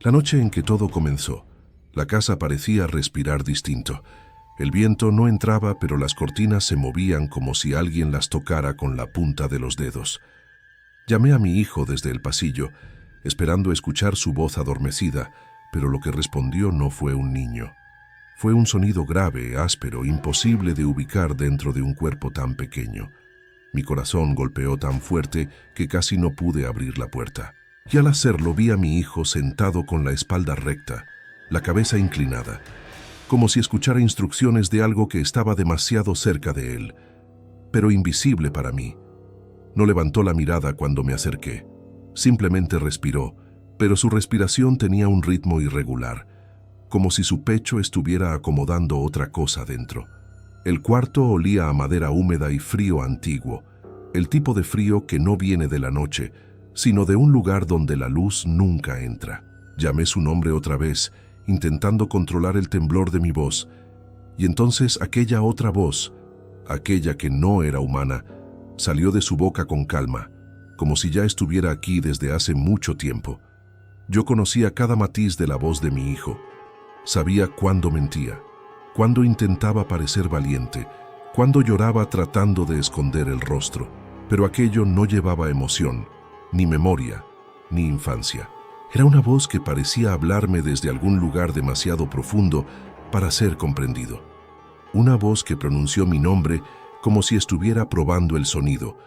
La noche en que todo comenzó, la casa parecía respirar distinto. El viento no entraba, pero las cortinas se movían como si alguien las tocara con la punta de los dedos. Llamé a mi hijo desde el pasillo, esperando escuchar su voz adormecida, pero lo que respondió no fue un niño. Fue un sonido grave, áspero, imposible de ubicar dentro de un cuerpo tan pequeño. Mi corazón golpeó tan fuerte que casi no pude abrir la puerta. Y al hacerlo vi a mi hijo sentado con la espalda recta, la cabeza inclinada, como si escuchara instrucciones de algo que estaba demasiado cerca de él, pero invisible para mí. No levantó la mirada cuando me acerqué. Simplemente respiró, pero su respiración tenía un ritmo irregular, como si su pecho estuviera acomodando otra cosa dentro. El cuarto olía a madera húmeda y frío antiguo, el tipo de frío que no viene de la noche, sino de un lugar donde la luz nunca entra. Llamé su nombre otra vez, intentando controlar el temblor de mi voz, y entonces aquella otra voz, aquella que no era humana, salió de su boca con calma, como si ya estuviera aquí desde hace mucho tiempo. Yo conocía cada matiz de la voz de mi hijo. Sabía cuándo mentía, cuándo intentaba parecer valiente, cuándo lloraba tratando de esconder el rostro, pero aquello no llevaba emoción, ni memoria, ni infancia. Era una voz que parecía hablarme desde algún lugar demasiado profundo para ser comprendido. Una voz que pronunció mi nombre como si estuviera probando el sonido,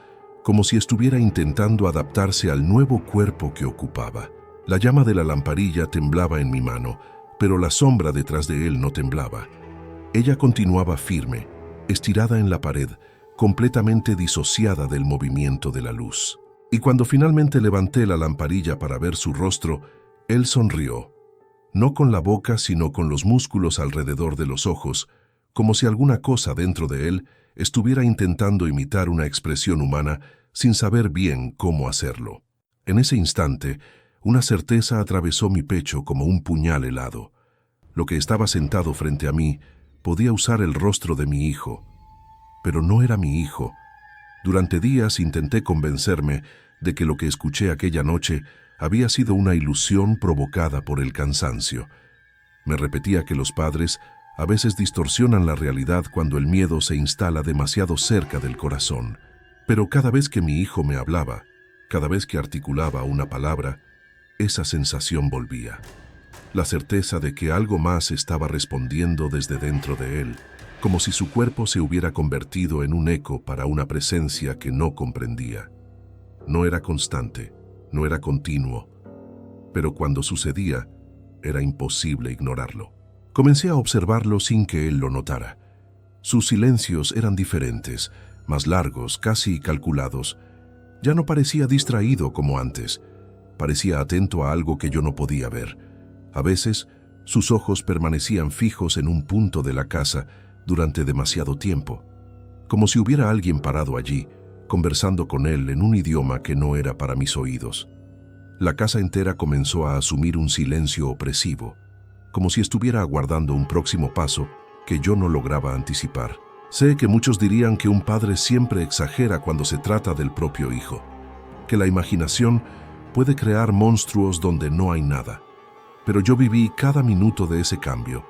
como si estuviera intentando adaptarse al nuevo cuerpo que ocupaba. La llama de la lamparilla temblaba en mi mano, pero la sombra detrás de él no temblaba. Ella continuaba firme, estirada en la pared, completamente disociada del movimiento de la luz. Y cuando finalmente levanté la lamparilla para ver su rostro, él sonrió, no con la boca sino con los músculos alrededor de los ojos, como si alguna cosa dentro de él estuviera intentando imitar una expresión humana sin saber bien cómo hacerlo. En ese instante, una certeza atravesó mi pecho como un puñal helado. Lo que estaba sentado frente a mí podía usar el rostro de mi hijo, pero no era mi hijo. Durante días intenté convencerme de que lo que escuché aquella noche había sido una ilusión provocada por el cansancio. Me repetía que los padres a veces distorsionan la realidad cuando el miedo se instala demasiado cerca del corazón. Pero cada vez que mi hijo me hablaba, cada vez que articulaba una palabra, esa sensación volvía. La certeza de que algo más estaba respondiendo desde dentro de él, como si su cuerpo se hubiera convertido en un eco para una presencia que no comprendía. No era constante, no era continuo, pero cuando sucedía, era imposible ignorarlo. Comencé a observarlo sin que él lo notara. Sus silencios eran diferentes, más largos, casi calculados. Ya no parecía distraído como antes. Parecía atento a algo que yo no podía ver. A veces, sus ojos permanecían fijos en un punto de la casa durante demasiado tiempo, como si hubiera alguien parado allí, conversando con él en un idioma que no era para mis oídos. La casa entera comenzó a asumir un silencio opresivo, como si estuviera aguardando un próximo paso que yo no lograba anticipar. Sé que muchos dirían que un padre siempre exagera cuando se trata del propio hijo, que la imaginación puede crear monstruos donde no hay nada. Pero yo viví cada minuto de ese cambio.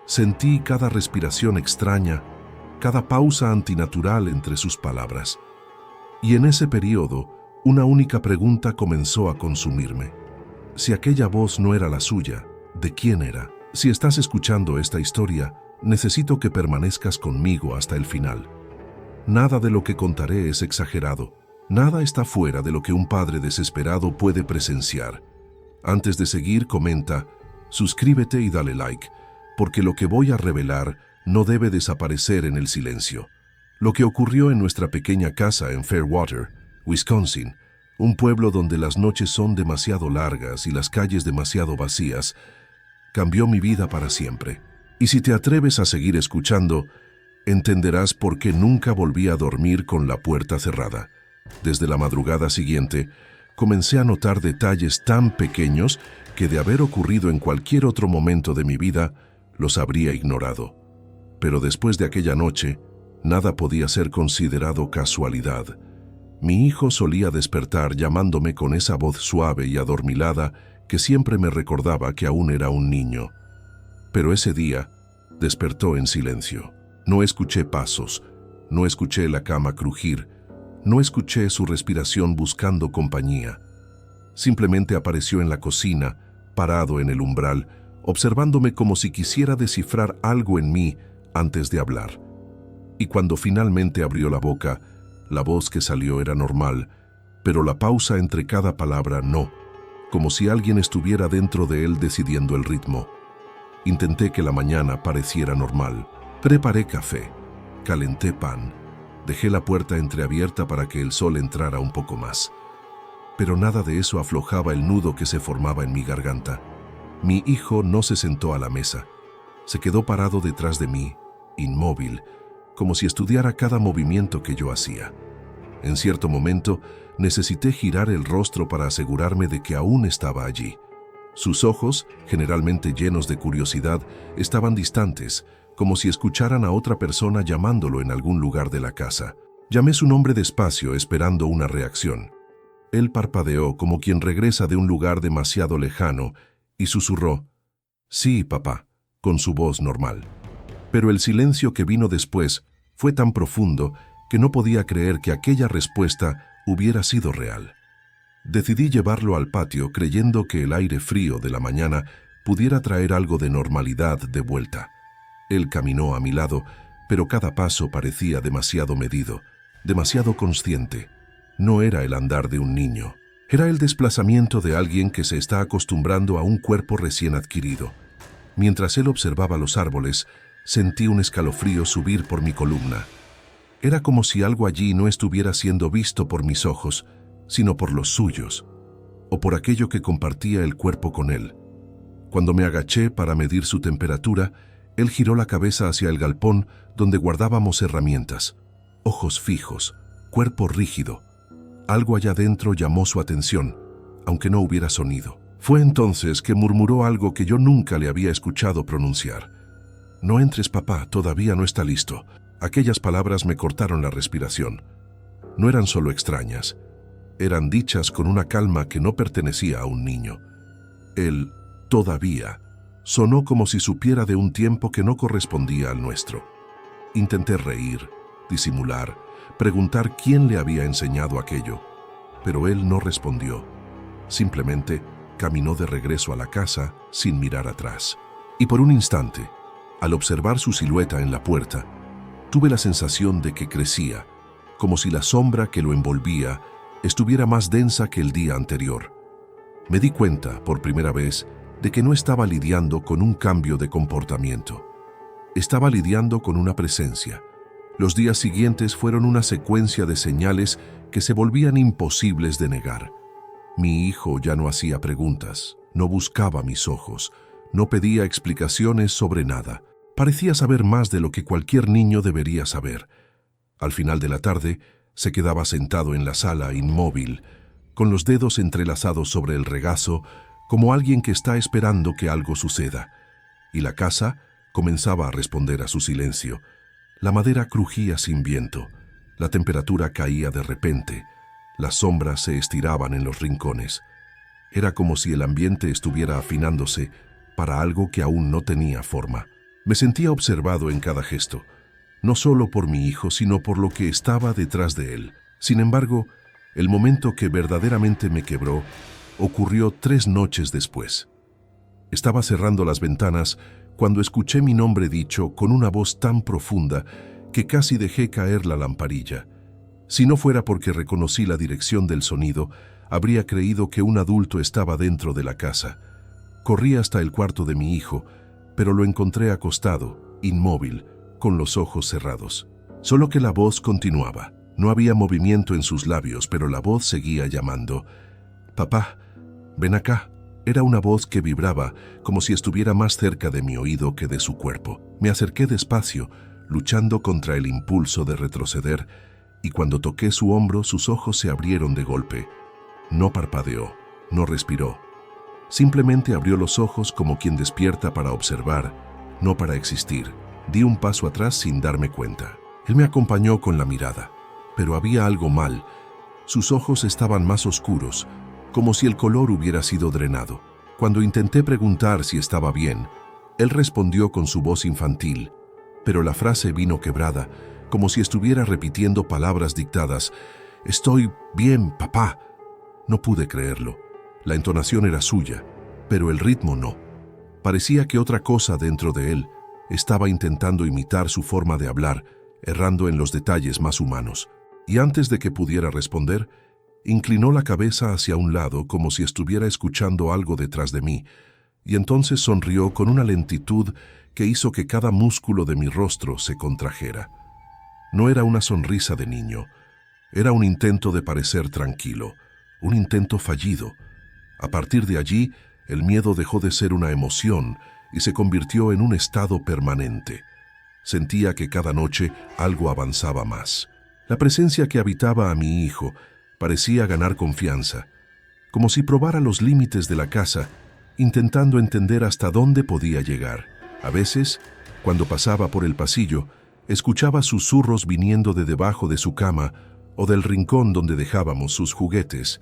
Sentí cada respiración extraña, cada pausa antinatural entre sus palabras. Y en ese periodo, una única pregunta comenzó a consumirme. Si aquella voz no era la suya, ¿de quién era? Si estás escuchando esta historia, necesito que permanezcas conmigo hasta el final. Nada de lo que contaré es exagerado. Nada está fuera de lo que un padre desesperado puede presenciar. Antes de seguir, comenta, suscríbete y dale like, porque lo que voy a revelar no debe desaparecer en el silencio. Lo que ocurrió en nuestra pequeña casa en Fairwater, Wisconsin, un pueblo donde las noches son demasiado largas y las calles demasiado vacías, cambió mi vida para siempre. Y si te atreves a seguir escuchando, entenderás por qué nunca volví a dormir con la puerta cerrada. Desde la madrugada siguiente, comencé a notar detalles tan pequeños que de haber ocurrido en cualquier otro momento de mi vida, los habría ignorado. Pero después de aquella noche, nada podía ser considerado casualidad. Mi hijo solía despertar llamándome con esa voz suave y adormilada que siempre me recordaba que aún era un niño. Pero ese día despertó en silencio. No escuché pasos, no escuché la cama crujir, no escuché su respiración buscando compañía. Simplemente apareció en la cocina, parado en el umbral, observándome como si quisiera descifrar algo en mí antes de hablar. Y cuando finalmente abrió la boca, la voz que salió era normal, pero la pausa entre cada palabra no, como si alguien estuviera dentro de él decidiendo el ritmo. Intenté que la mañana pareciera normal. Preparé café, calenté pan, dejé la puerta entreabierta para que el sol entrara un poco más. Pero nada de eso aflojaba el nudo que se formaba en mi garganta. Mi hijo no se sentó a la mesa. Se quedó parado detrás de mí, inmóvil, como si estudiara cada movimiento que yo hacía. En cierto momento, necesité girar el rostro para asegurarme de que aún estaba allí. Sus ojos, generalmente llenos de curiosidad, estaban distantes, como si escucharan a otra persona llamándolo en algún lugar de la casa. Llamé su nombre despacio, esperando una reacción. Él parpadeó como quien regresa de un lugar demasiado lejano y susurró, «Sí, papá», con su voz normal. Pero el silencio que vino después fue tan profundo que no podía creer que aquella respuesta hubiera sido real. Decidí llevarlo al patio creyendo que el aire frío de la mañana pudiera traer algo de normalidad de vuelta. Él caminó a mi lado, pero cada paso parecía demasiado medido, demasiado consciente. No era el andar de un niño. Era el desplazamiento de alguien que se está acostumbrando a un cuerpo recién adquirido. Mientras él observaba los árboles, sentí un escalofrío subir por mi columna. Era como si algo allí no estuviera siendo visto por mis ojos, sino por los suyos, o por aquello que compartía el cuerpo con él. Cuando me agaché para medir su temperatura, él giró la cabeza hacia el galpón donde guardábamos herramientas. Ojos fijos, cuerpo rígido. Algo allá dentro llamó su atención, aunque no hubiera sonido. Fue entonces que murmuró algo que yo nunca le había escuchado pronunciar. «No entres, papá, todavía no está listo». Aquellas palabras me cortaron la respiración. No eran solo extrañas, eran dichas con una calma que no pertenecía a un niño. El «todavía» sonó como si supiera de un tiempo que no correspondía al nuestro. Intenté reír, disimular, preguntar quién le había enseñado aquello, pero él no respondió. Simplemente caminó de regreso a la casa sin mirar atrás. Y por un instante, al observar su silueta en la puerta, tuve la sensación de que crecía, como si la sombra que lo envolvía estuviera más densa que el día anterior. Me di cuenta, por primera vez, de que no estaba lidiando con un cambio de comportamiento. Estaba lidiando con una presencia. Los días siguientes fueron una secuencia de señales que se volvían imposibles de negar. Mi hijo ya no hacía preguntas, no buscaba mis ojos, no pedía explicaciones sobre nada. Parecía saber más de lo que cualquier niño debería saber. Al final de la tarde, se quedaba sentado en la sala, inmóvil, con los dedos entrelazados sobre el regazo, como alguien que está esperando que algo suceda. Y la casa comenzaba a responder a su silencio. La madera crujía sin viento, la temperatura caía de repente, las sombras se estiraban en los rincones. Era como si el ambiente estuviera afinándose para algo que aún no tenía forma. Me sentía observado en cada gesto, no solo por mi hijo, sino por lo que estaba detrás de él. Sin embargo, el momento que verdaderamente me quebró ocurrió 3 noches después. Estaba cerrando las ventanas cuando escuché mi nombre dicho con una voz tan profunda que casi dejé caer la lamparilla. Si no fuera porque reconocí la dirección del sonido, habría creído que un adulto estaba dentro de la casa. Corrí hasta el cuarto de mi hijo, pero lo encontré acostado, inmóvil, con los ojos cerrados. Solo que la voz continuaba. No había movimiento en sus labios, pero la voz seguía llamando. «Papá, ven acá». Era una voz que vibraba, como si estuviera más cerca de mi oído que de su cuerpo. Me acerqué despacio, luchando contra el impulso de retroceder, y cuando toqué su hombro, sus ojos se abrieron de golpe. No parpadeó, no respiró. Simplemente abrió los ojos como quien despierta para observar, no para existir. Di un paso atrás sin darme cuenta. Él me acompañó con la mirada, pero había algo mal. Sus ojos estaban más oscuros, como si el color hubiera sido drenado. Cuando intenté preguntar si estaba bien, él respondió con su voz infantil, pero la frase vino quebrada, como si estuviera repitiendo palabras dictadas. «Estoy bien, papá». No pude creerlo. La entonación era suya, pero el ritmo no. Parecía que otra cosa dentro de él estaba intentando imitar su forma de hablar, errando en los detalles más humanos. Y antes de que pudiera responder, inclinó la cabeza hacia un lado como si estuviera escuchando algo detrás de mí, y entonces sonrió con una lentitud que hizo que cada músculo de mi rostro se contrajera. No era una sonrisa de niño, era un intento de parecer tranquilo, un intento fallido. A partir de allí, el miedo dejó de ser una emoción y se convirtió en un estado permanente. Sentía que cada noche algo avanzaba más. La presencia que habitaba a mi hijo parecía ganar confianza, como si probara los límites de la casa, intentando entender hasta dónde podía llegar. A veces, cuando pasaba por el pasillo, escuchaba susurros viniendo de debajo de su cama o del rincón donde dejábamos sus juguetes,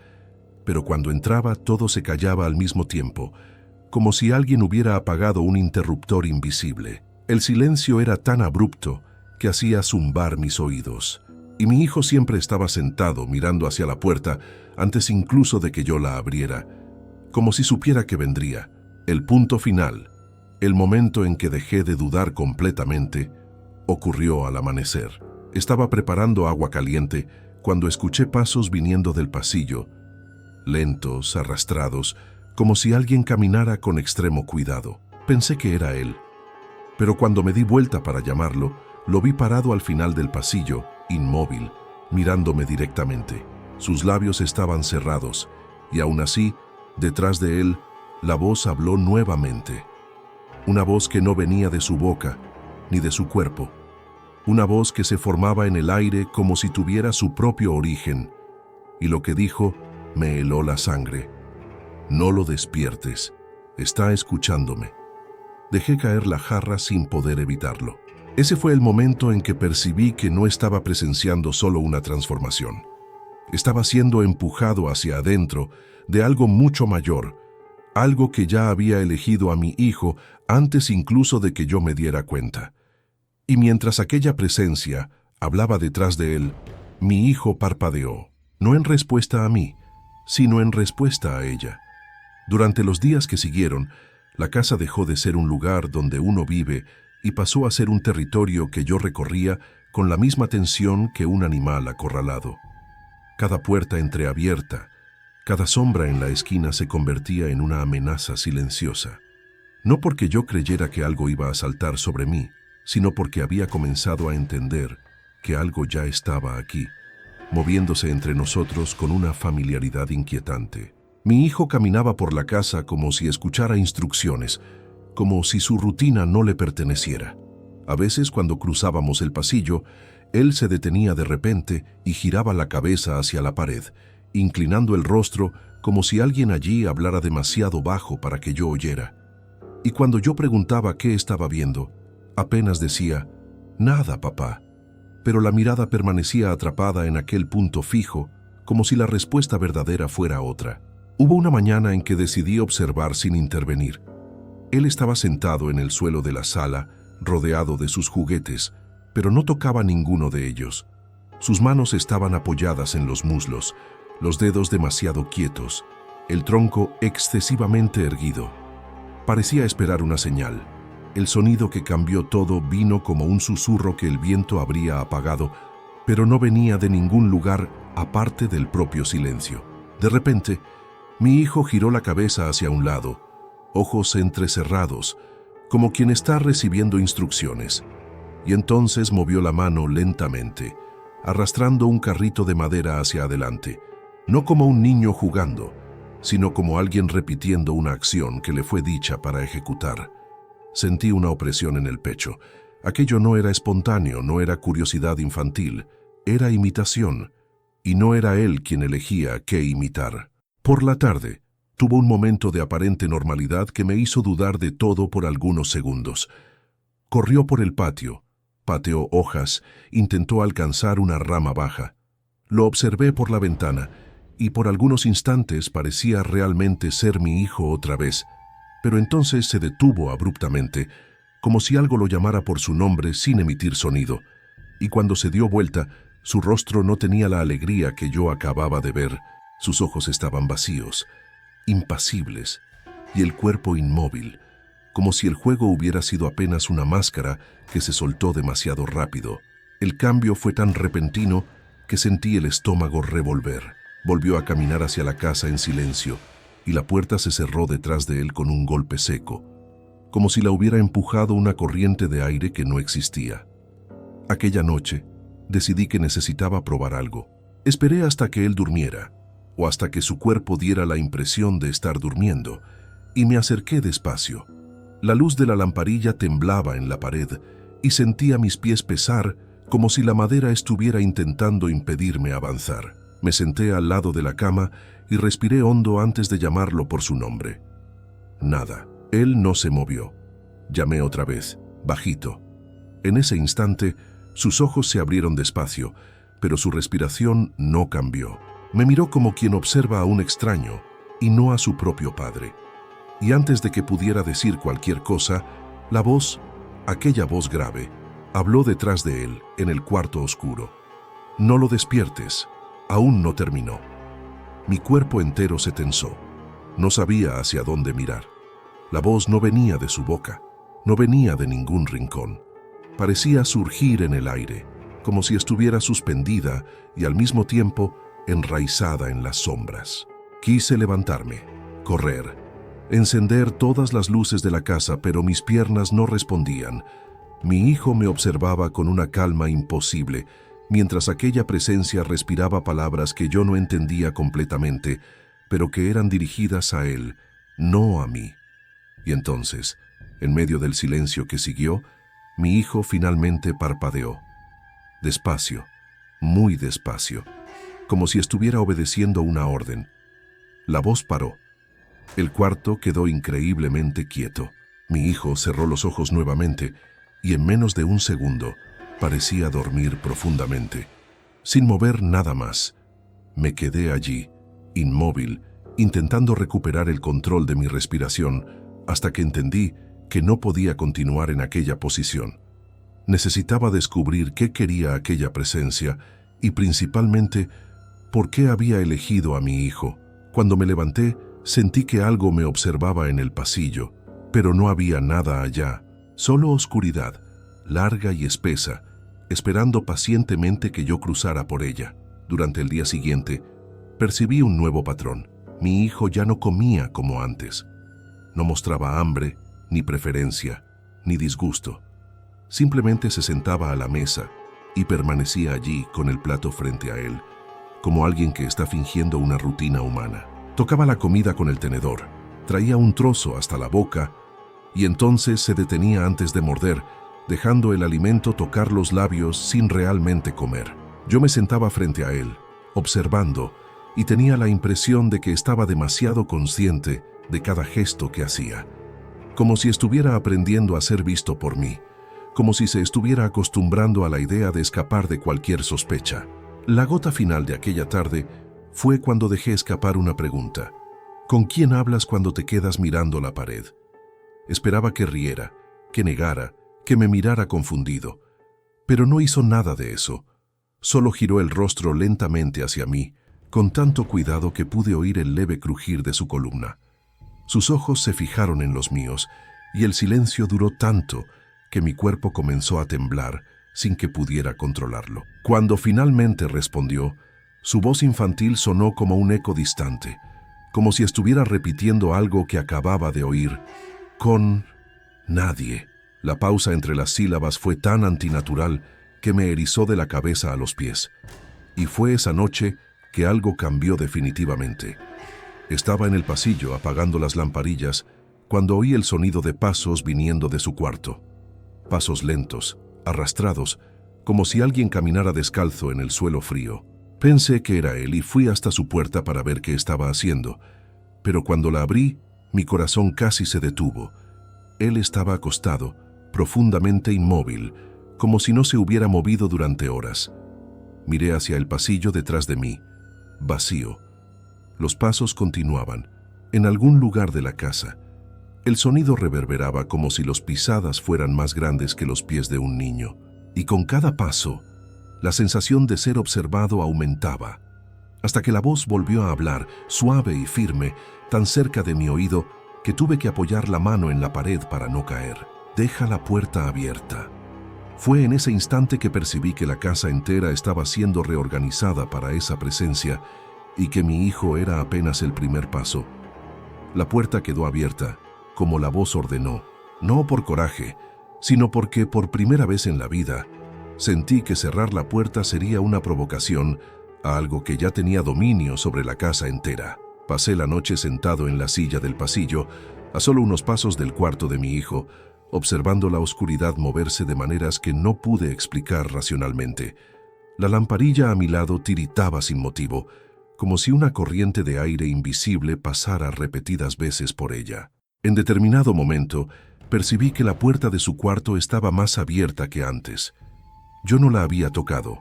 pero cuando entraba todo se callaba al mismo tiempo, como si alguien hubiera apagado un interruptor invisible. El silencio era tan abrupto que hacía zumbar mis oídos, y mi hijo siempre estaba sentado mirando hacia la puerta antes incluso de que yo la abriera, como si supiera que vendría. El punto final, el momento en que dejé de dudar completamente, ocurrió al amanecer. Estaba preparando agua caliente cuando escuché pasos viniendo del pasillo, lentos, arrastrados, como si alguien caminara con extremo cuidado. Pensé que era él, pero cuando me di vuelta para llamarlo, lo vi parado al final del pasillo, inmóvil, mirándome directamente. Sus labios estaban cerrados, y aún así, detrás de él, la voz habló nuevamente. Una voz que no venía de su boca, ni de su cuerpo. Una voz que se formaba en el aire como si tuviera su propio origen. Y lo que dijo me heló la sangre. «No lo despiertes, está escuchándome». Dejé caer la jarra sin poder evitarlo. Ese fue el momento en que percibí que no estaba presenciando solo una transformación. Estaba siendo empujado hacia adentro de algo mucho mayor, algo que ya había elegido a mi hijo antes incluso de que yo me diera cuenta. Y mientras aquella presencia hablaba detrás de él, mi hijo parpadeó, no en respuesta a mí, sino en respuesta a ella. Durante los días que siguieron, la casa dejó de ser un lugar donde uno vive y pasó a ser un territorio que yo recorría con la misma tensión que un animal acorralado. Cada puerta entreabierta, cada sombra en la esquina se convertía en una amenaza silenciosa. No porque yo creyera que algo iba a saltar sobre mí, sino porque había comenzado a entender que algo ya estaba aquí, moviéndose entre nosotros con una familiaridad inquietante. Mi hijo caminaba por la casa como si escuchara instrucciones, como si su rutina no le perteneciera. A veces, cuando cruzábamos el pasillo, él se detenía de repente y giraba la cabeza hacia la pared, inclinando el rostro como si alguien allí hablara demasiado bajo para que yo oyera. Y cuando yo preguntaba qué estaba viendo, apenas decía, «Nada, papá», pero la mirada permanecía atrapada en aquel punto fijo, como si la respuesta verdadera fuera otra. Hubo una mañana en que decidí observar sin intervenir. Él estaba sentado en el suelo de la sala, rodeado de sus juguetes, pero no tocaba ninguno de ellos. Sus manos estaban apoyadas en los muslos, los dedos demasiado quietos, el tronco excesivamente erguido. Parecía esperar una señal. El sonido que cambió todo vino como un susurro que el viento habría apagado, pero no venía de ningún lugar aparte del propio silencio. De repente, mi hijo giró la cabeza hacia un lado, ojos entrecerrados, como quien está recibiendo instrucciones, y entonces movió la mano lentamente, arrastrando un carrito de madera hacia adelante, no como un niño jugando, sino como alguien repitiendo una acción que le fue dicha para ejecutar. Sentí una opresión en el pecho. Aquello no era espontáneo, no era curiosidad infantil, era imitación, y no era él quien elegía qué imitar. Por la tarde, tuvo un momento de aparente normalidad que me hizo dudar de todo por algunos segundos. Corrió por el patio, pateó hojas, intentó alcanzar una rama baja. Lo observé por la ventana, y por algunos instantes parecía realmente ser mi hijo otra vez, pero entonces se detuvo abruptamente, como si algo lo llamara por su nombre sin emitir sonido, y cuando se dio vuelta, su rostro no tenía la alegría que yo acababa de ver. Sus ojos estaban vacíos, impasibles, y el cuerpo inmóvil, como si el juego hubiera sido apenas una máscara que se soltó demasiado rápido. El cambio fue tan repentino que sentí el estómago revolver. Volvió a caminar hacia la casa en silencio, y la puerta se cerró detrás de él con un golpe seco, como si la hubiera empujado una corriente de aire que no existía. Aquella noche, decidí que necesitaba probar algo. Esperé hasta que él durmiera, o hasta que su cuerpo diera la impresión de estar durmiendo, y me acerqué despacio. La luz de la lamparilla temblaba en la pared, y sentía mis pies pesar como si la madera estuviera intentando impedirme avanzar. Me senté al lado de la cama y respiré hondo antes de llamarlo por su nombre. Nada. Él no se movió. Llamé otra vez, bajito. En ese instante, sus ojos se abrieron despacio, pero su respiración no cambió. Me miró como quien observa a un extraño y no a su propio padre. Y antes de que pudiera decir cualquier cosa, la voz, aquella voz grave, habló detrás de él, en el cuarto oscuro. No lo despiertes, aún no terminó. Mi cuerpo entero se tensó. No sabía hacia dónde mirar. La voz no venía de su boca, no venía de ningún rincón. Parecía surgir en el aire, como si estuviera suspendida y al mismo tiempo enraizada en las sombras. Quise levantarme, correr, encender todas las luces de la casa, pero mis piernas no respondían. Mi hijo me observaba con una calma imposible, mientras aquella presencia respiraba palabras que yo no entendía completamente, pero que eran dirigidas a él, no a mí. Y entonces, en medio del silencio que siguió, mi hijo finalmente parpadeó. Despacio, muy despacio, como si estuviera obedeciendo una orden. La voz paró. El cuarto quedó increíblemente quieto. Mi hijo cerró los ojos nuevamente y en menos de un segundo parecía dormir profundamente. Sin mover nada más, me quedé allí, inmóvil, intentando recuperar el control de mi respiración, hasta que entendí que no podía continuar en aquella posición. Necesitaba descubrir qué quería aquella presencia y principalmente por qué había elegido a mi hijo. Cuando me levanté, sentí que algo me observaba en el pasillo, pero no había nada allá, solo oscuridad, larga y espesa, esperando pacientemente que yo cruzara por ella. Durante el día siguiente, percibí un nuevo patrón. Mi hijo ya no comía como antes. No mostraba hambre, ni preferencia, ni disgusto. Simplemente se sentaba a la mesa y permanecía allí con el plato frente a él, como alguien que está fingiendo una rutina humana. Tocaba la comida con el tenedor, traía un trozo hasta la boca y entonces se detenía antes de morder, dejando el alimento tocar los labios sin realmente comer. Yo me sentaba frente a él, observando, y tenía la impresión de que estaba demasiado consciente de cada gesto que hacía, como si estuviera aprendiendo a ser visto por mí, como si se estuviera acostumbrando a la idea de escapar de cualquier sospecha. La gota final de aquella tarde fue cuando dejé escapar una pregunta. ¿Con quién hablas cuando te quedas mirando la pared? Esperaba que riera, que negara, que me mirara confundido, pero no hizo nada de eso. Solo giró el rostro lentamente hacia mí, con tanto cuidado que pude oír el leve crujir de su columna. Sus ojos se fijaron en los míos, y el silencio duró tanto que mi cuerpo comenzó a temblar sin que pudiera controlarlo. Cuando finalmente respondió, su voz infantil sonó como un eco distante, como si estuviera repitiendo algo que acababa de oír. Con nadie. La pausa entre las sílabas fue tan antinatural que me erizó de la cabeza a los pies. Y fue esa noche que algo cambió definitivamente. Estaba en el pasillo apagando las lamparillas cuando oí el sonido de pasos viniendo de su cuarto. Pasos lentos, arrastrados, como si alguien caminara descalzo en el suelo frío. Pensé que era él y fui hasta su puerta para ver qué estaba haciendo, pero cuando la abrí, mi corazón casi se detuvo. Él estaba acostado, profundamente inmóvil, como si no se hubiera movido durante horas. Miré hacia el pasillo detrás de mí, vacío, Los pasos continuaban, en algún lugar de la casa. El sonido reverberaba como si las pisadas fueran más grandes que los pies de un niño, y con cada paso, la sensación de ser observado aumentaba, hasta que la voz volvió a hablar, suave y firme, tan cerca de mi oído que tuve que apoyar la mano en la pared para no caer. Deja la puerta abierta. Fue en ese instante que percibí que la casa entera estaba siendo reorganizada para esa presencia y que mi hijo era apenas el primer paso. La puerta quedó abierta, como la voz ordenó, no por coraje, sino porque por primera vez en la vida sentí que cerrar la puerta sería una provocación a algo que ya tenía dominio sobre la casa entera. Pasé la noche sentado en la silla del pasillo, a solo unos pasos del cuarto de mi hijo, observando la oscuridad moverse de maneras que no pude explicar racionalmente. La lamparilla a mi lado tiritaba sin motivo, como si una corriente de aire invisible pasara repetidas veces por ella. En determinado momento, percibí que la puerta de su cuarto estaba más abierta que antes. Yo no la había tocado.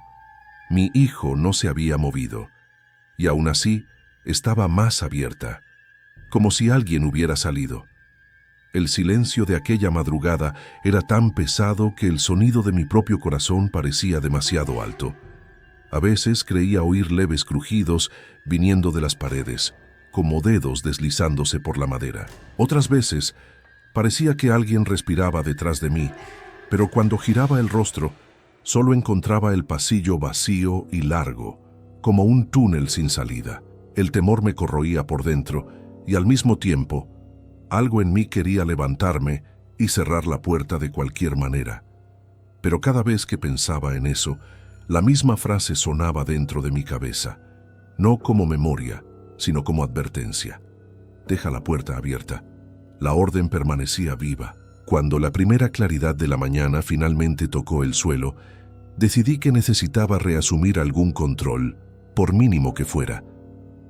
Mi hijo no se había movido, y aún así estaba más abierta, como si alguien hubiera salido. El silencio de aquella madrugada era tan pesado que el sonido de mi propio corazón parecía demasiado alto. A veces creía oír leves crujidos viniendo de las paredes, como dedos deslizándose por la madera. Otras veces parecía que alguien respiraba detrás de mí, pero cuando giraba el rostro, solo encontraba el pasillo vacío y largo, como un túnel sin salida. El temor me corroía por dentro y al mismo tiempo, algo en mí quería levantarme y cerrar la puerta de cualquier manera. Pero cada vez que pensaba en eso, la misma frase sonaba dentro de mi cabeza, no como memoria, sino como advertencia. Deja la puerta abierta. La orden permanecía viva. Cuando la primera claridad de la mañana finalmente tocó el suelo, decidí que necesitaba reasumir algún control, por mínimo que fuera.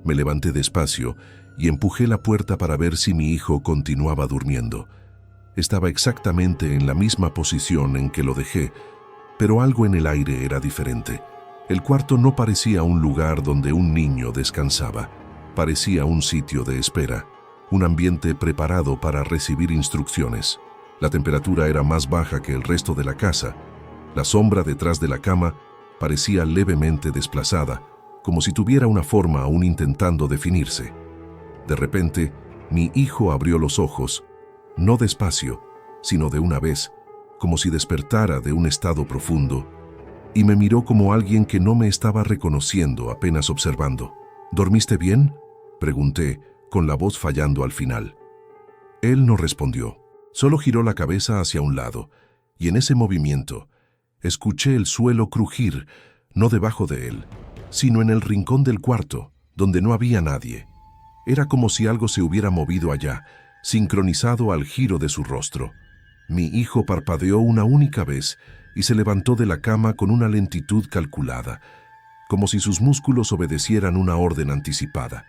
Me levanté despacio y empujé la puerta para ver si mi hijo continuaba durmiendo. Estaba exactamente en la misma posición en que lo dejé, pero algo en el aire era diferente. El cuarto no parecía un lugar donde un niño descansaba. Parecía un sitio de espera, un ambiente preparado para recibir instrucciones. La temperatura era más baja que el resto de la casa. La sombra detrás de la cama parecía levemente desplazada, como si tuviera una forma aún intentando definirse. De repente, mi hijo abrió los ojos, no despacio, sino de una vez, como si despertara de un estado profundo, y me miró como alguien que no me estaba reconociendo, apenas observando. ¿Dormiste bien?, pregunté, con la voz fallando al final. Él no respondió, solo giró la cabeza hacia un lado, y en ese movimiento escuché el suelo crujir, no debajo de él, sino en el rincón del cuarto, donde no había nadie. Era como si algo se hubiera movido allá, sincronizado al giro de su rostro. Mi hijo parpadeó una única vez y se levantó de la cama con una lentitud calculada, como si sus músculos obedecieran una orden anticipada.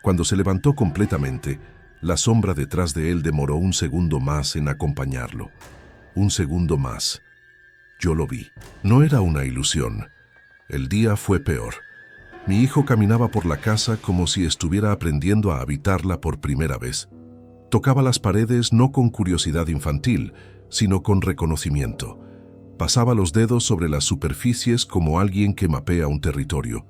Cuando se levantó completamente, la sombra detrás de él demoró un segundo más en acompañarlo. Un segundo más. Yo lo vi. No era una ilusión. El día fue peor. Mi hijo caminaba por la casa como si estuviera aprendiendo a habitarla por primera vez. Tocaba las paredes no con curiosidad infantil, sino con reconocimiento. Pasaba los dedos sobre las superficies como alguien que mapea un territorio.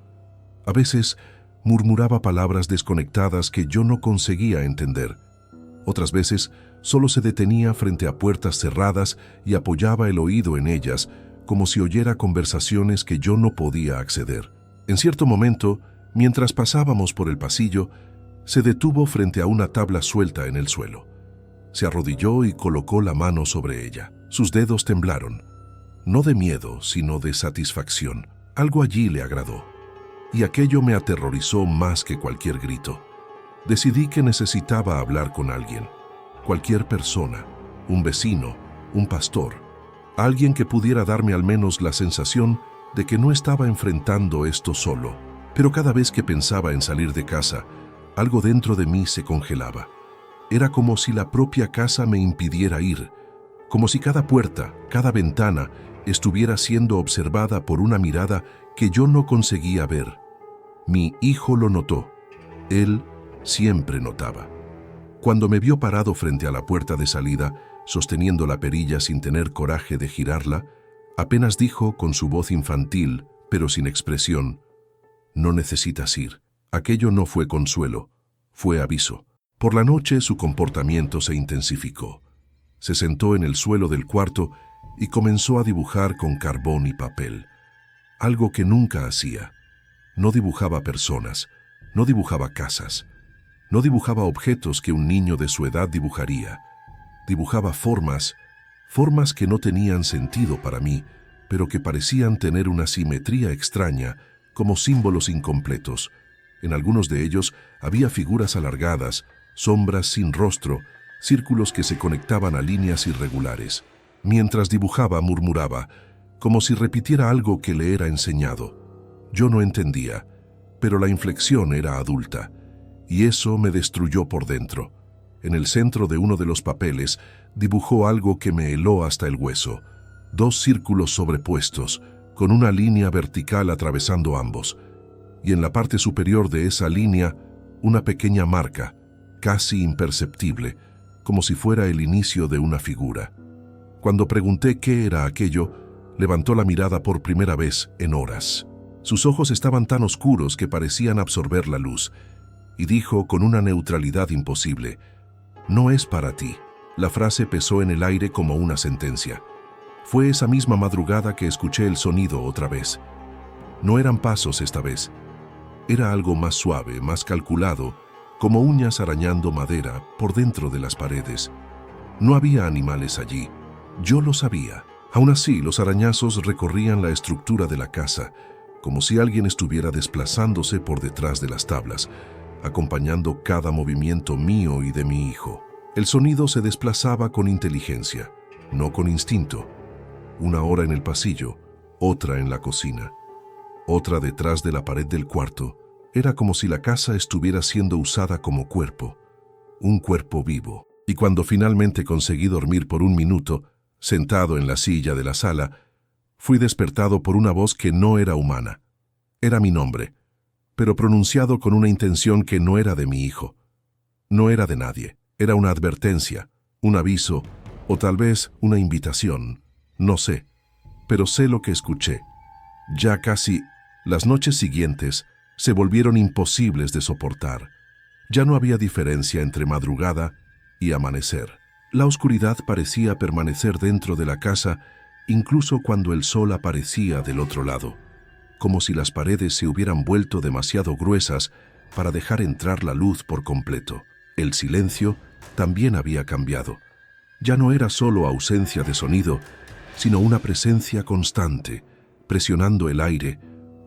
A veces murmuraba palabras desconectadas que yo no conseguía entender. Otras veces solo se detenía frente a puertas cerradas y apoyaba el oído en ellas, como si oyera conversaciones que yo no podía acceder. En cierto momento, mientras pasábamos por el pasillo, se detuvo frente a una tabla suelta en el suelo. Se arrodilló y colocó la mano sobre ella. Sus dedos temblaron, no de miedo, sino de satisfacción. Algo allí le agradó, y aquello me aterrorizó más que cualquier grito. Decidí que necesitaba hablar con alguien, cualquier persona, un vecino, un pastor, alguien que pudiera darme al menos la sensación de que no estaba enfrentando esto solo. Pero cada vez que pensaba en salir de casa, algo dentro de mí se congelaba. Era como si la propia casa me impidiera ir, como si cada puerta, cada ventana, estuviera siendo observada por una mirada que yo no conseguía ver. Mi hijo lo notó. Él siempre notaba. Cuando me vio parado frente a la puerta de salida, sosteniendo la perilla sin tener coraje de girarla, apenas dijo con su voz infantil, pero sin expresión: «No necesitas ir». Aquello no fue consuelo, fue aviso. Por la noche su comportamiento se intensificó. Se sentó en el suelo del cuarto y comenzó a dibujar con carbón y papel. Algo que nunca hacía. No dibujaba personas, no dibujaba casas, no dibujaba objetos que un niño de su edad dibujaría. Dibujaba formas que no tenían sentido para mí, pero que parecían tener una simetría extraña, como símbolos incompletos. En algunos de ellos había figuras alargadas, sombras sin rostro, círculos que se conectaban a líneas irregulares. Mientras dibujaba, murmuraba, como si repitiera algo que le era enseñado. Yo no entendía, pero la inflexión era adulta, y eso me destruyó por dentro. En el centro de uno de los papeles dibujó algo que me heló hasta el hueso. 2 círculos sobrepuestos, con una línea vertical atravesando ambos, y en la parte superior de esa línea una pequeña marca, casi imperceptible, como si fuera el inicio de una figura. Cuando pregunté qué era aquello, levantó la mirada por primera vez en horas. Sus ojos estaban tan oscuros que parecían absorber la luz, y dijo con una neutralidad imposible: «No es para ti». La frase pesó en el aire como una sentencia. Fue esa misma madrugada que escuché el sonido otra vez. No eran pasos esta vez. Era algo más suave, más calculado, como uñas arañando madera por dentro de las paredes. No había animales allí. Yo lo sabía. Aún así, los arañazos recorrían la estructura de la casa, como si alguien estuviera desplazándose por detrás de las tablas, acompañando cada movimiento mío y de mi hijo. El sonido se desplazaba con inteligencia, no con instinto. Una hora en el pasillo, otra en la cocina, otra detrás de la pared del cuarto. Era como si la casa estuviera siendo usada como cuerpo, un cuerpo vivo. Y cuando finalmente conseguí dormir por un minuto, sentado en la silla de la sala, fui despertado por una voz que no era humana. Era mi nombre, pero pronunciado con una intención que no era de mi hijo. No era de nadie. Era una advertencia, un aviso, o tal vez una invitación. No sé, pero sé lo que escuché. Ya casi las noches siguientes se volvieron imposibles de soportar. Ya no había diferencia entre madrugada y amanecer. La oscuridad parecía permanecer dentro de la casa, incluso cuando el sol aparecía del otro lado, como si las paredes se hubieran vuelto demasiado gruesas para dejar entrar la luz por completo. El silencio también había cambiado. Ya no era solo ausencia de sonido, sino una presencia constante, presionando el aire,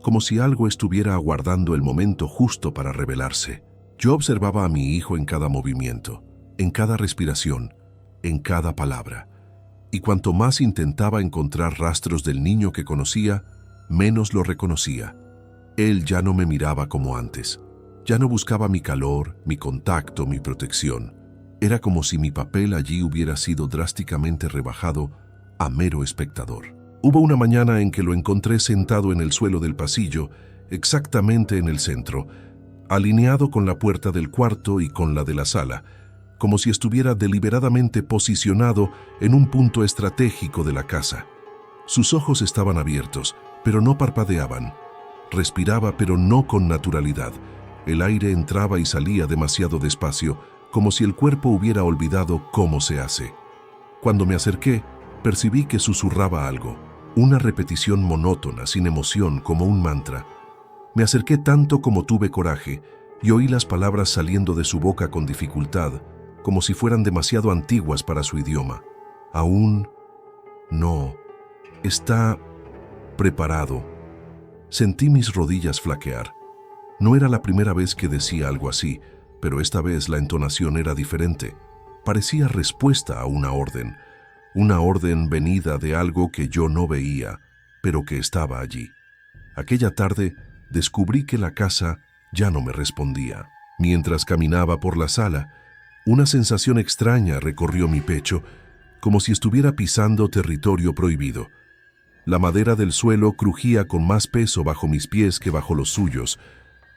como si algo estuviera aguardando el momento justo para revelarse. Yo observaba a mi hijo en cada movimiento, en cada respiración, en cada palabra. Y cuanto más intentaba encontrar rastros del niño que conocía, menos lo reconocía. Él ya no me miraba como antes. Ya no buscaba mi calor, mi contacto, mi protección. Era como si mi papel allí hubiera sido drásticamente rebajado a mero espectador. Hubo una mañana en que lo encontré sentado en el suelo del pasillo, exactamente en el centro, alineado con la puerta del cuarto y con la de la sala, como si estuviera deliberadamente posicionado en un punto estratégico de la casa. Sus ojos estaban abiertos, pero no parpadeaban. Respiraba, pero no con naturalidad. El aire entraba y salía demasiado despacio, como si el cuerpo hubiera olvidado cómo se hace. Cuando me acerqué, percibí que susurraba algo, una repetición monótona, sin emoción, como un mantra. Me acerqué tanto como tuve coraje y oí las palabras saliendo de su boca con dificultad, como si fueran demasiado antiguas para su idioma. Aún no está preparado. Sentí mis rodillas flaquear. No era la primera vez que decía algo así, pero esta vez la entonación era diferente. Parecía respuesta a una orden venida de algo que yo no veía, pero que estaba allí. Aquella tarde descubrí que la casa ya no me respondía. Mientras caminaba por la sala, una sensación extraña recorrió mi pecho, como si estuviera pisando territorio prohibido. La madera del suelo crujía con más peso bajo mis pies que bajo los suyos,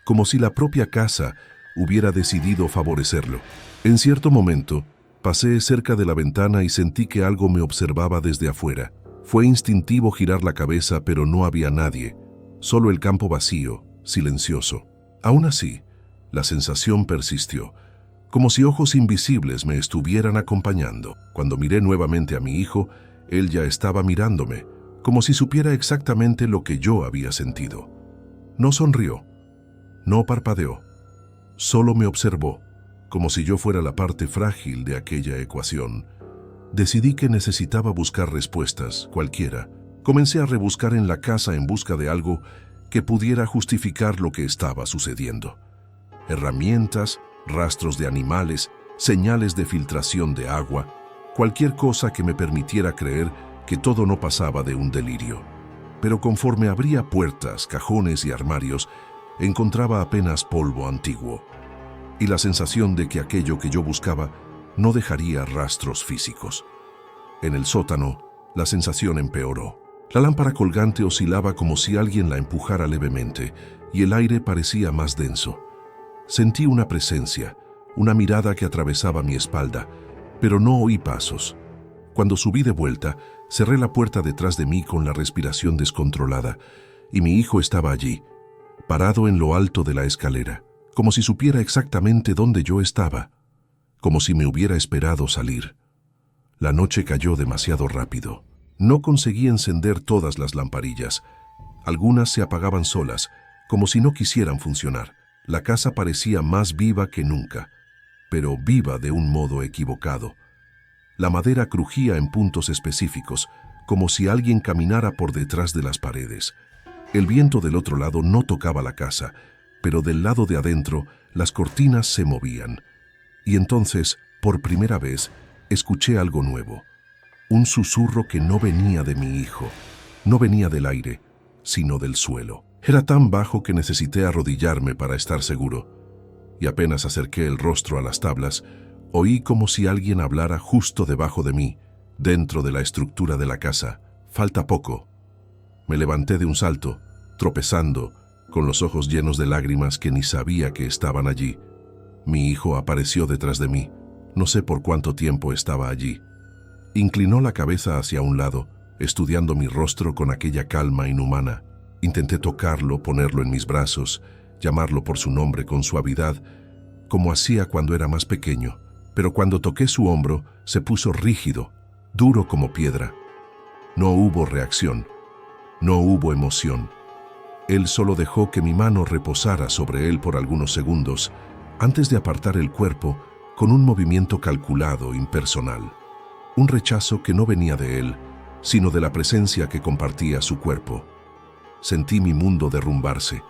como si la propia casa hubiera decidido favorecerlo. En cierto momento, pasé cerca de la ventana y sentí que algo me observaba desde afuera. Fue instintivo girar la cabeza, pero no había nadie, solo el campo vacío, silencioso. Aún así, la sensación persistió, como si ojos invisibles me estuvieran acompañando. Cuando miré nuevamente a mi hijo, él ya estaba mirándome, como si supiera exactamente lo que yo había sentido. No sonrió, no parpadeó, solo me observó, como si yo fuera la parte frágil de aquella ecuación. Decidí que necesitaba buscar respuestas, cualquiera. Comencé a rebuscar en la casa en busca de algo que pudiera justificar lo que estaba sucediendo. Herramientas, rastros de animales, señales de filtración de agua, cualquier cosa que me permitiera creer que todo no pasaba de un delirio. Pero conforme abría puertas, cajones y armarios, encontraba apenas polvo antiguo y la sensación de que aquello que yo buscaba no dejaría rastros físicos. En el sótano, la sensación empeoró. La lámpara colgante oscilaba como si alguien la empujara levemente y el aire parecía más denso. Sentí una presencia, una mirada que atravesaba mi espalda, pero no oí pasos. Cuando subí de vuelta, cerré la puerta detrás de mí con la respiración descontrolada, y mi hijo estaba allí, parado en lo alto de la escalera, como si supiera exactamente dónde yo estaba, como si me hubiera esperado salir. La noche cayó demasiado rápido. No conseguí encender todas las lamparillas. Algunas se apagaban solas, como si no quisieran funcionar. La casa parecía más viva que nunca, pero viva de un modo equivocado. La madera crujía en puntos específicos, como si alguien caminara por detrás de las paredes. El viento del otro lado no tocaba la casa, pero del lado de adentro las cortinas se movían. Y entonces, por primera vez, escuché algo nuevo. Un susurro que no venía de mi hijo, no venía del aire, sino del suelo. Era tan bajo que necesité arrodillarme para estar seguro, y apenas acerqué el rostro a las tablas, oí como si alguien hablara justo debajo de mí, dentro de la estructura de la casa. Falta poco. Me levanté de un salto, tropezando, con los ojos llenos de lágrimas que ni sabía que estaban allí. Mi hijo apareció detrás de mí. No sé por cuánto tiempo estaba allí. Inclinó la cabeza hacia un lado, estudiando mi rostro con aquella calma inhumana. Intenté tocarlo, ponerlo en mis brazos, llamarlo por su nombre con suavidad, como hacía cuando era más pequeño, pero cuando toqué su hombro, se puso rígido, duro como piedra. No hubo reacción, no hubo emoción. Él solo dejó que mi mano reposara sobre él por algunos segundos, antes de apartar el cuerpo con un movimiento calculado, impersonal. Un rechazo que no venía de él, sino de la presencia que compartía su cuerpo. Sentí mi mundo derrumbarse.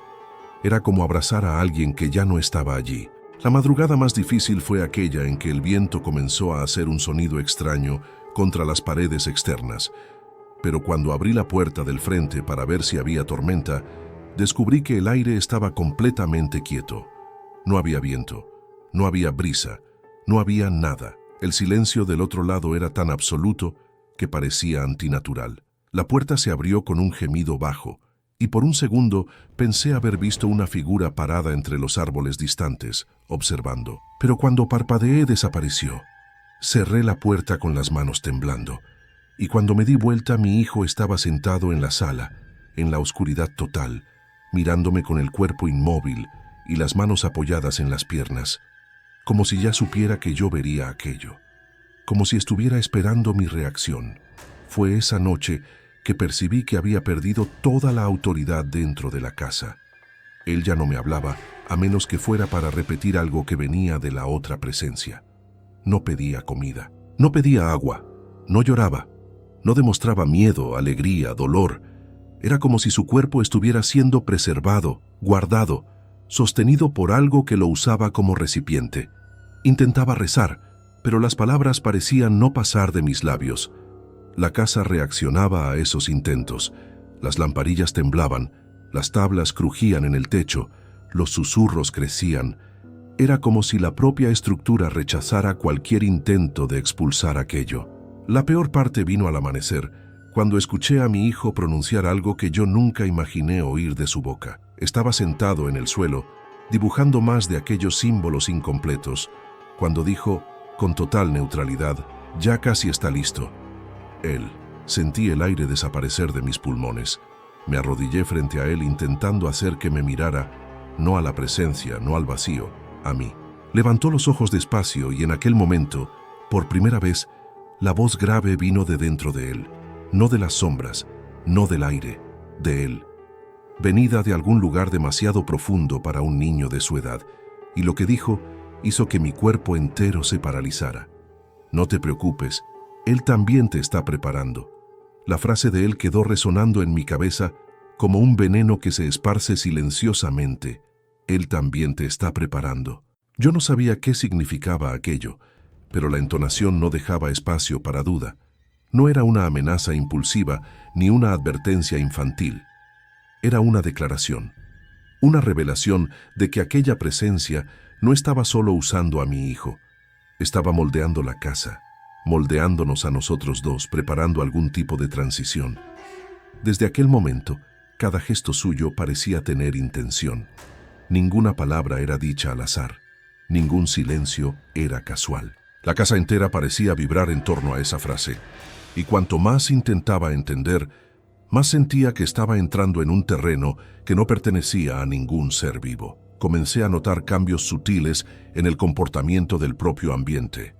Era como abrazar a alguien que ya no estaba allí. La madrugada más difícil fue aquella en que el viento comenzó a hacer un sonido extraño contra las paredes externas. Pero cuando abrí la puerta del frente para ver si había tormenta, descubrí que el aire estaba completamente quieto. No había viento, no había brisa, no había nada. El silencio del otro lado era tan absoluto que parecía antinatural. La puerta se abrió con un gemido bajo, y por un segundo pensé haber visto una figura parada entre los árboles distantes, observando. Pero cuando parpadeé desapareció. Cerré la puerta con las manos temblando, y cuando me di vuelta mi hijo estaba sentado en la sala, en la oscuridad total, mirándome con el cuerpo inmóvil y las manos apoyadas en las piernas, como si ya supiera que yo vería aquello, como si estuviera esperando mi reacción. Fue esa noche que percibí que había perdido toda la autoridad dentro de la casa. Él ya no me hablaba, a menos que fuera para repetir algo que venía de la otra presencia. No pedía comida, no pedía agua, no lloraba, no demostraba miedo, alegría, dolor. Era como si su cuerpo estuviera siendo preservado, guardado, sostenido por algo que lo usaba como recipiente. Intentaba rezar, pero las palabras parecían no pasar de mis labios. La casa reaccionaba a esos intentos. Las lamparillas temblaban, las tablas crujían en el techo, los susurros crecían. Era como si la propia estructura rechazara cualquier intento de expulsar aquello. La peor parte vino al amanecer, cuando escuché a mi hijo pronunciar algo que yo nunca imaginé oír de su boca. Estaba sentado en el suelo, dibujando más de aquellos símbolos incompletos, cuando dijo, con total neutralidad, «Ya casi está listo». Él. Sentí el aire desaparecer de mis pulmones. Me arrodillé frente a él intentando hacer que me mirara, no a la presencia, no al vacío, a mí. Levantó los ojos despacio y en aquel momento, por primera vez, la voz grave vino de dentro de él, no de las sombras, no del aire, de él. Venida de algún lugar demasiado profundo para un niño de su edad, y lo que dijo hizo que mi cuerpo entero se paralizara. «No te preocupes, él también te está preparando». La frase de él quedó resonando en mi cabeza como un veneno que se esparce silenciosamente. Él también te está preparando. Yo no sabía qué significaba aquello, pero la entonación no dejaba espacio para duda. No era una amenaza impulsiva ni una advertencia infantil. Era una declaración, una revelación de que aquella presencia no estaba solo usando a mi hijo, estaba moldeando la casa, moldeándonos a nosotros dos, preparando algún tipo de transición. Desde aquel momento, cada gesto suyo parecía tener intención. Ninguna palabra era dicha al azar, ningún silencio era casual. La casa entera parecía vibrar en torno a esa frase, y cuanto más intentaba entender, más sentía que estaba entrando en un terreno que no pertenecía a ningún ser vivo. Comencé a notar cambios sutiles en el comportamiento del propio ambiente.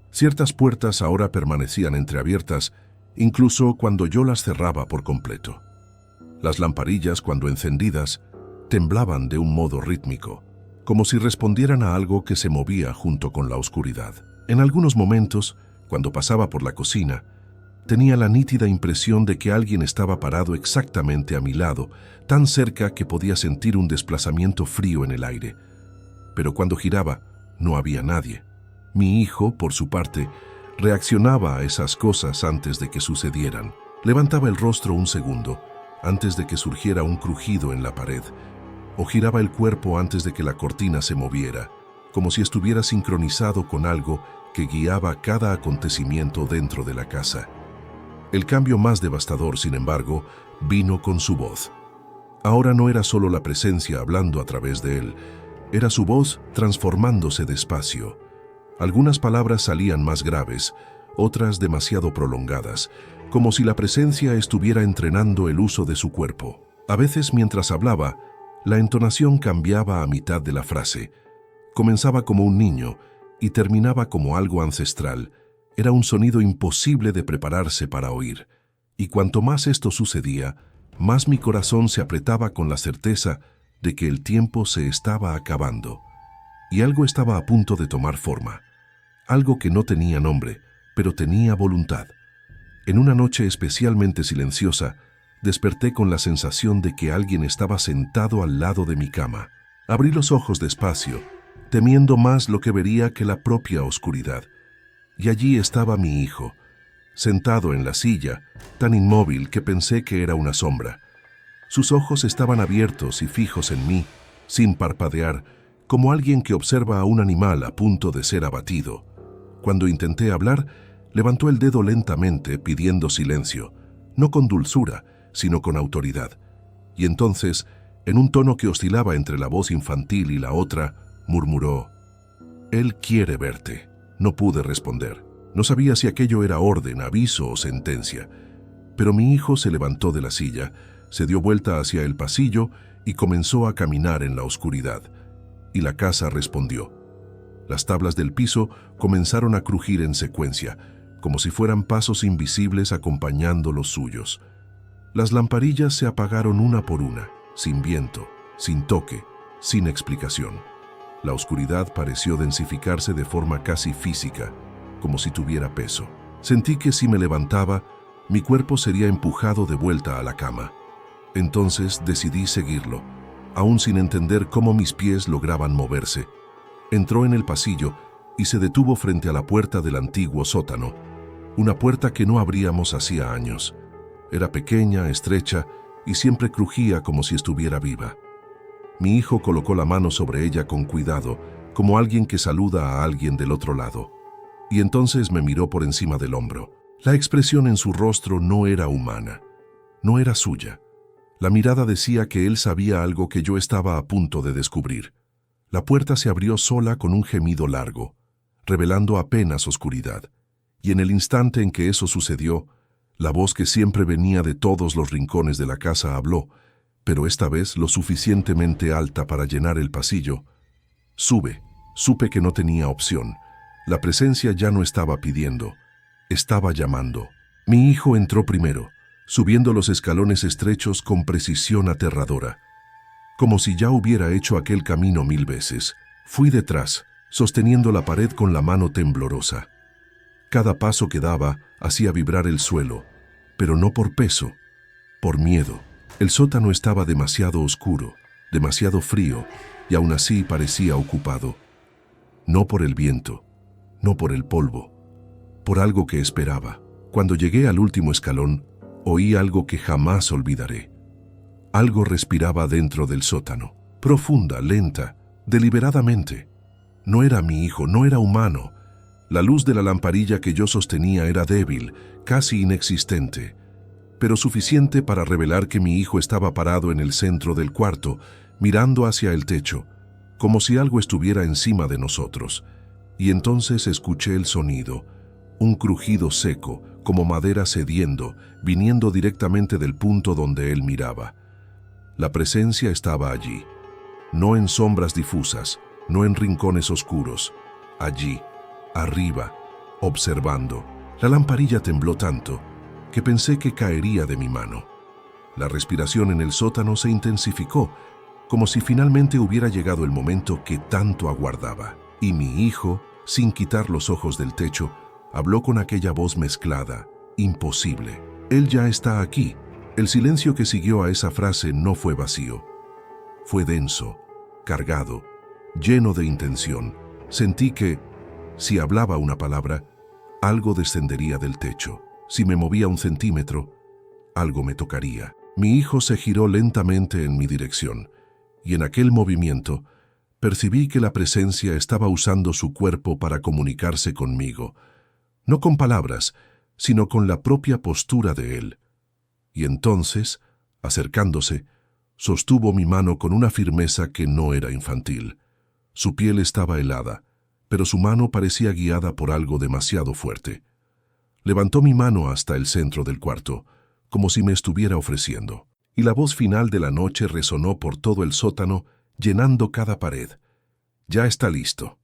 Ciertas puertas ahora permanecían entreabiertas, incluso cuando yo las cerraba por completo. Las lamparillas, cuando encendidas, temblaban de un modo rítmico, como si respondieran a algo que se movía junto con la oscuridad. En algunos momentos, cuando pasaba por la cocina, tenía la nítida impresión de que alguien estaba parado exactamente a mi lado, tan cerca que podía sentir un desplazamiento frío en el aire. Pero cuando giraba, no había nadie. Mi hijo, por su parte, reaccionaba a esas cosas antes de que sucedieran. Levantaba el rostro un segundo, antes de que surgiera un crujido en la pared, o giraba el cuerpo antes de que la cortina se moviera, como si estuviera sincronizado con algo que guiaba cada acontecimiento dentro de la casa. El cambio más devastador, sin embargo, vino con su voz. Ahora no era solo la presencia hablando a través de él, era su voz transformándose despacio. Algunas palabras salían más graves, otras demasiado prolongadas, como si la presencia estuviera entrenando el uso de su cuerpo. A veces, mientras hablaba, la entonación cambiaba a mitad de la frase. Comenzaba como un niño y terminaba como algo ancestral. Era un sonido imposible de prepararse para oír. Y cuanto más esto sucedía, más mi corazón se apretaba con la certeza de que el tiempo se estaba acabando. Y algo estaba a punto de tomar forma. Algo que no tenía nombre, pero tenía voluntad. En una noche especialmente silenciosa, desperté con la sensación de que alguien estaba sentado al lado de mi cama. Abrí los ojos despacio, temiendo más lo que vería que la propia oscuridad. Y allí estaba mi hijo, sentado en la silla, tan inmóvil que pensé que era una sombra. Sus ojos estaban abiertos y fijos en mí, sin parpadear, como alguien que observa a un animal a punto de ser abatido. Cuando intenté hablar, levantó el dedo lentamente pidiendo silencio, no con dulzura, sino con autoridad. Y entonces, en un tono que oscilaba entre la voz infantil y la otra, murmuró: «Él quiere verte». No pude responder. No sabía si aquello era orden, aviso o sentencia. Pero mi hijo se levantó de la silla, se dio vuelta hacia el pasillo y comenzó a caminar en la oscuridad. Y la casa respondió. Las tablas del piso comenzaron a crujir en secuencia, como si fueran pasos invisibles acompañando los suyos. Las lamparillas se apagaron una por una, sin viento, sin toque, sin explicación. La oscuridad pareció densificarse de forma casi física, como si tuviera peso. Sentí que si me levantaba, mi cuerpo sería empujado de vuelta a la cama. Entonces decidí seguirlo, aún sin entender cómo mis pies lograban moverse. Entró en el pasillo y se detuvo frente a la puerta del antiguo sótano, una puerta que no abríamos hacía años. Era pequeña, estrecha y siempre crujía como si estuviera viva. Mi hijo colocó la mano sobre ella con cuidado, como alguien que saluda a alguien del otro lado. Y entonces me miró por encima del hombro. La expresión en su rostro no era humana, no era suya. La mirada decía que él sabía algo que yo estaba a punto de descubrir. La puerta se abrió sola con un gemido largo, revelando apenas oscuridad. Y en el instante en que eso sucedió, la voz que siempre venía de todos los rincones de la casa habló, pero esta vez lo suficientemente alta para llenar el pasillo. Sube. Supe que no tenía opción. La presencia ya no estaba pidiendo, estaba llamando. Mi hijo entró primero, subiendo los escalones estrechos con precisión aterradora, como si ya hubiera hecho aquel camino 1000 veces. Fui detrás, sosteniendo la pared con la mano temblorosa. Cada paso que daba hacía vibrar el suelo, pero no por peso, por miedo. El sótano estaba demasiado oscuro, demasiado frío, y aún así parecía ocupado. No por el viento, no por el polvo, por algo que esperaba. Cuando llegué al último escalón, oí algo que jamás olvidaré. Algo respiraba dentro del sótano, profunda, lenta, deliberadamente. No era mi hijo, no era humano. La luz de la lamparilla que yo sostenía era débil, casi inexistente, pero suficiente para revelar que mi hijo estaba parado en el centro del cuarto, mirando hacia el techo, como si algo estuviera encima de nosotros. Y entonces escuché el sonido, un crujido seco, como madera cediendo, viniendo directamente del punto donde él miraba. La presencia estaba allí, no en sombras difusas, no en rincones oscuros, allí, arriba, observando. La lamparilla tembló tanto que pensé que caería de mi mano. La respiración en el sótano se intensificó, como si finalmente hubiera llegado el momento que tanto aguardaba. Y mi hijo, sin quitar los ojos del techo, habló con aquella voz mezclada, imposible. Él ya está aquí. El silencio que siguió a esa frase no fue vacío. Fue denso, cargado, lleno de intención. Sentí que, si hablaba una palabra, algo descendería del techo. Si me movía 1 centímetro, algo me tocaría. Mi hijo se giró lentamente en mi dirección, y en aquel movimiento percibí que la presencia estaba usando su cuerpo para comunicarse conmigo, no con palabras, sino con la propia postura de él. Y entonces, acercándose, sostuvo mi mano con una firmeza que no era infantil. Su piel estaba helada, pero su mano parecía guiada por algo demasiado fuerte. Levantó mi mano hasta el centro del cuarto, como si me estuviera ofreciendo, y la voz final de la noche resonó por todo el sótano, llenando cada pared. «Ya está listo».